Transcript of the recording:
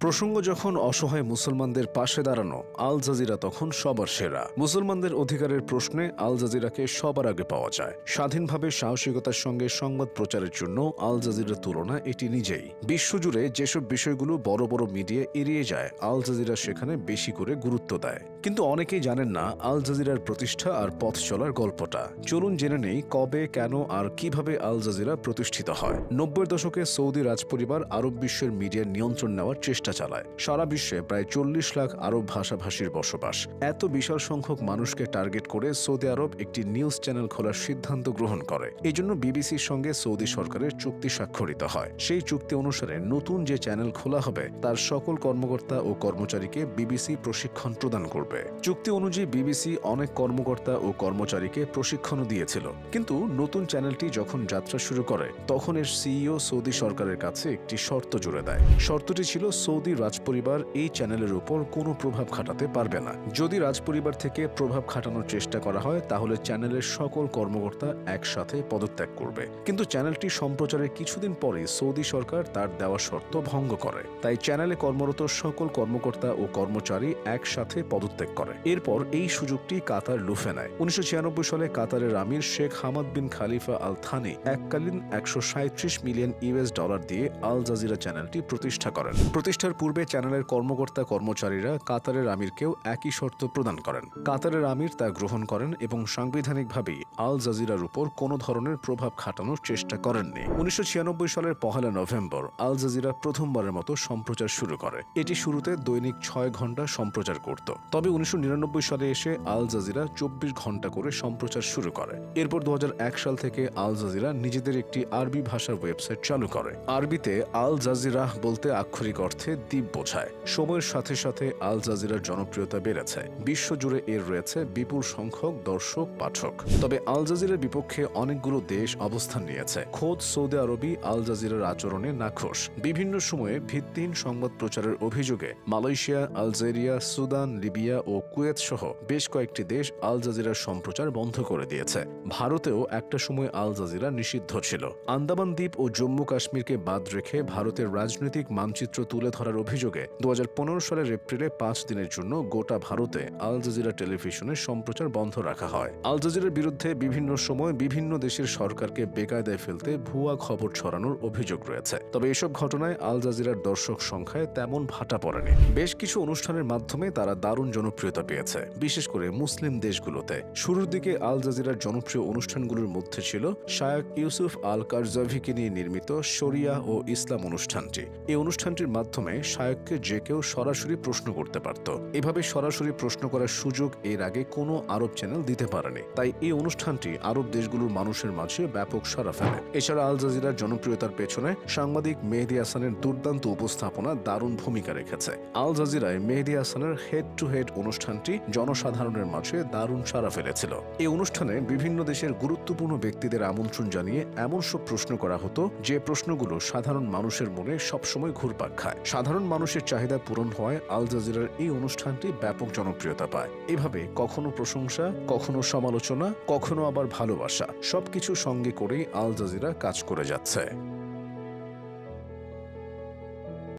প্রসঙ্গ যখন অসহায় মুসলমানদের পাশে দাঁড়ানো, আল জাজিরা তখন সবার সেরা। মুসলমানদের অধিকারের প্রশ্নে আল জাজিরাকে সবার আগে পাওয়া যায়। স্বাধীনভাবে সাহসিকতার সঙ্গে সংবাদ প্রচারের জন্য আল জাজিরার তুলনা এটি নিজেই। বিশ্বজুড়ে যেসব বিষয়গুলো বড় বড় মিডিয়া এড়িয়ে যায়, আল জাজিরা সেখানে বেশি করে গুরুত্ব দেয়। কিন্তু অনেকেই জানেন না আল জাজিরার প্রতিষ্ঠা আর পথ চলার গল্পটা। চলুন জেনে নেই কবে, কেন আর কিভাবে আল জাজিরা প্রতিষ্ঠিত হয়। 90-এর দশকে সৌদি রাজপরিবার আরব বিশ্বের মিডিয়ার নিয়ন্ত্রণ নেওয়ার চেষ্টা চালায়। সারা বিশ্বে প্রায় 40 লাখ আরব ভাষাভাষীর বসবাস। এত বিশাল সংখ্যক মানুষকে টার্গেট করে সৌদি আরব একটি নিউজ চ্যানেল খোলার সিদ্ধান্ত গ্রহণ করে। এজন্য বিবিসির সঙ্গে সৌদি সরকারের চুক্তি স্বাক্ষরিত হয়। সেই চুক্তি অনুসারে নতুন যে চ্যানেল খোলা হবে তার সকল কর্মকর্তা ও কর্মচারীকে বিবিসি প্রশিক্ষণ প্রদান করবে। চুক্তি অনুযায়ী বিবিসি অনেক কর্মকর্তা ও কর্মচারীকে প্রশিক্ষণও দিয়েছিল। কিন্তু নতুন চ্যানেলটি যখন যাত্রা শুরু করে তখন এর সিইও সৌদি সরকারের কাছে একটি শর্ত জুড়ে দেয়। শর্তটি ছিল সৌদি রাজপরিবার এই চ্যানেলের উপর কোনো প্রভাব খাটাতে পারবে না। যদি রাজপরিবার থেকে প্রভাব খাটানোর চেষ্টা করা হয় তাহলে চ্যানেলের সকল কর্মকর্তা একসাথে পদত্যাগ করবে। কিন্তু চ্যানেলটি সম্প্রচারের কিছুদিন পরে সৌদি সরকার তার দেওয়া শর্ত ভঙ্গ করে। তাই চ্যানেলে কর্মরত সকল কর্মকর্তা ও কর্মচারী একসাথে পদত্যাগ করে। এরপর এই সুযোগটি কাতার লুফে নেয়। 1996 সালে কাতারের আমির শেখ হামাদ বিন খালিফা আল থানি এককালীন $137 মিলিয়ন দিয়ে আল জাজিরা চ্যানেলটি প্রতিষ্ঠা করেন। প্রতিষ্ঠার পূর্বে চ্যানেলের কর্মকর্তা কর্মচারীরা কাতারের আমিরকেও একই শর্ত প্রদান করেন। কাতারের আমির তা গ্রহণ করেন এবং সাংবিধানিকভাবেই আল জাজিরার উপর কোনো ধরনের প্রভাব খাটানোর চেষ্টা করেননি। 1996 সালের 1 নভেম্বর আল জাজিরা প্রথমবারের মতো সম্প্রচার শুরু করে। এটি শুরুতে দৈনিক 6 ঘন্টা সম্প্রচার করত। তবে 1999 সালে এসে আল জাজিরা 24 ঘন্টা করে সম্প্রচার শুরু করে। এরপর 2001 সাল থেকে আল জাজিরা নিজেদের একটি আরবি ভাষার ওয়েবসাইট চালু করে। আরবিতে আল জাজিরাহ বলতে আক্ষরিক অর্থে দ্বীপ বোঝায়। সময়ের সাথে সাথে আল জাজিরার জনপ্রিয়তা বেড়েছে। বিশ্বজুড়ে এর রয়েছে বিপুল সংখ্যক দর্শক পাঠক। তবে আল জাজিরার বিপক্ষে অনেকগুলো দেশ অবস্থান নিয়েছে। খোদ সৌদি আরবই আল জাজিরার আচরণে নাখোশ। বিভিন্ন সময়ে ভিত্তিহীন সংবাদ প্রচারের অভিযোগে মালয়েশিয়া, আলজেরিয়া, সুদান, লিবিয়া ও কুয়েত সহ বেশ কয়েকটি দেশ আল জাজিরার সম্প্রচার বন্ধ করে দিয়েছে। ভারতেও একটা সময় আল জাজিরা নিষিদ্ধ ছিল। আন্দামান দ্বীপ ও জম্মু কাশ্মীরকে বাদ রেখে ভারতের রাজনৈতিক মানচিত্র তুলে ধরার অভিযোগে 2015 সালের এপ্রিলে 5 দিনের জন্য গোটা ভারতে আল জাজিরা টেলিভিশনের সম্প্রচার বন্ধ রাখা হয়। আল জাজিরার বিরুদ্ধে বিভিন্ন সময় বিভিন্ন দেশের সরকারকে বেকায়দায় ফেলতে ভুয়া খবর ছড়ানোর অভিযোগ রয়েছে। তবে এসব ঘটনায় আল জাজিরার দর্শক সংখ্যায় তেমন ভাটা পড়েনি। বেশ কিছু অনুষ্ঠানের মাধ্যমে তারা দারুণ জনপ্রিয়তা পেয়েছে, বিশেষ করে মুসলিম দেশগুলোতে। শুরুর দিকে আল জাজিরার জনপ্রিয় অনুষ্ঠানগুলোর মধ্যে ছিল শায়খ ইউসুফ আল কারজাভিকে নিয়ে নির্মিত শরিয়া ও ইসলাম অনুষ্ঠানটি। এই অনুষ্ঠানটির মাধ্যমে শায়খকে যে কেউ সরাসরি প্রশ্ন করতে পারত। এভাবে সরাসরি প্রশ্ন করার সুযোগ এর আগে কোনো আরব চ্যানেল দিতে পারেনি। তাই এই অনুষ্ঠানটি আরব দেশগুলোর মানুষের মাঝে ব্যাপক সাড়া ফেলে। এছাড়া আল জাজিরার জনপ্রিয়তার পেছনে সাংবাদিক মেহেদী হাসানের দুর্দান্ত উপস্থাপনা দারুণ ভূমিকা রেখেছে। আল জাজিরায় মেহেদী হাসানের হেড টু হেড অনুষ্ঠানটি জনসাধারণের মাঝে দারুণ সাড়া ফেলেছিল। এই অনুষ্ঠানে বিভিন্ন দেশের গুরুত্বপূর্ণ ব্যক্তিদের আমন্ত্রণ জানিয়ে এমন সব প্রশ্ন করা হতো যে প্রশ্নগুলো সাধারণ মানুষের মনে সবসময় ঘুরপাক খায়। সাধারণ মানুষের চাহিদা পূরণ হওয়ায় আল জাজিরার এই অনুষ্ঠানটি ব্যাপক জনপ্রিয়তা পায়। এভাবে কখনো প্রশংসা, কখনো সমালোচনা, কখনো আবার ভালোবাসা, সবকিছু সঙ্গে করেই আল জাজিরা কাজ করে যাচ্ছে।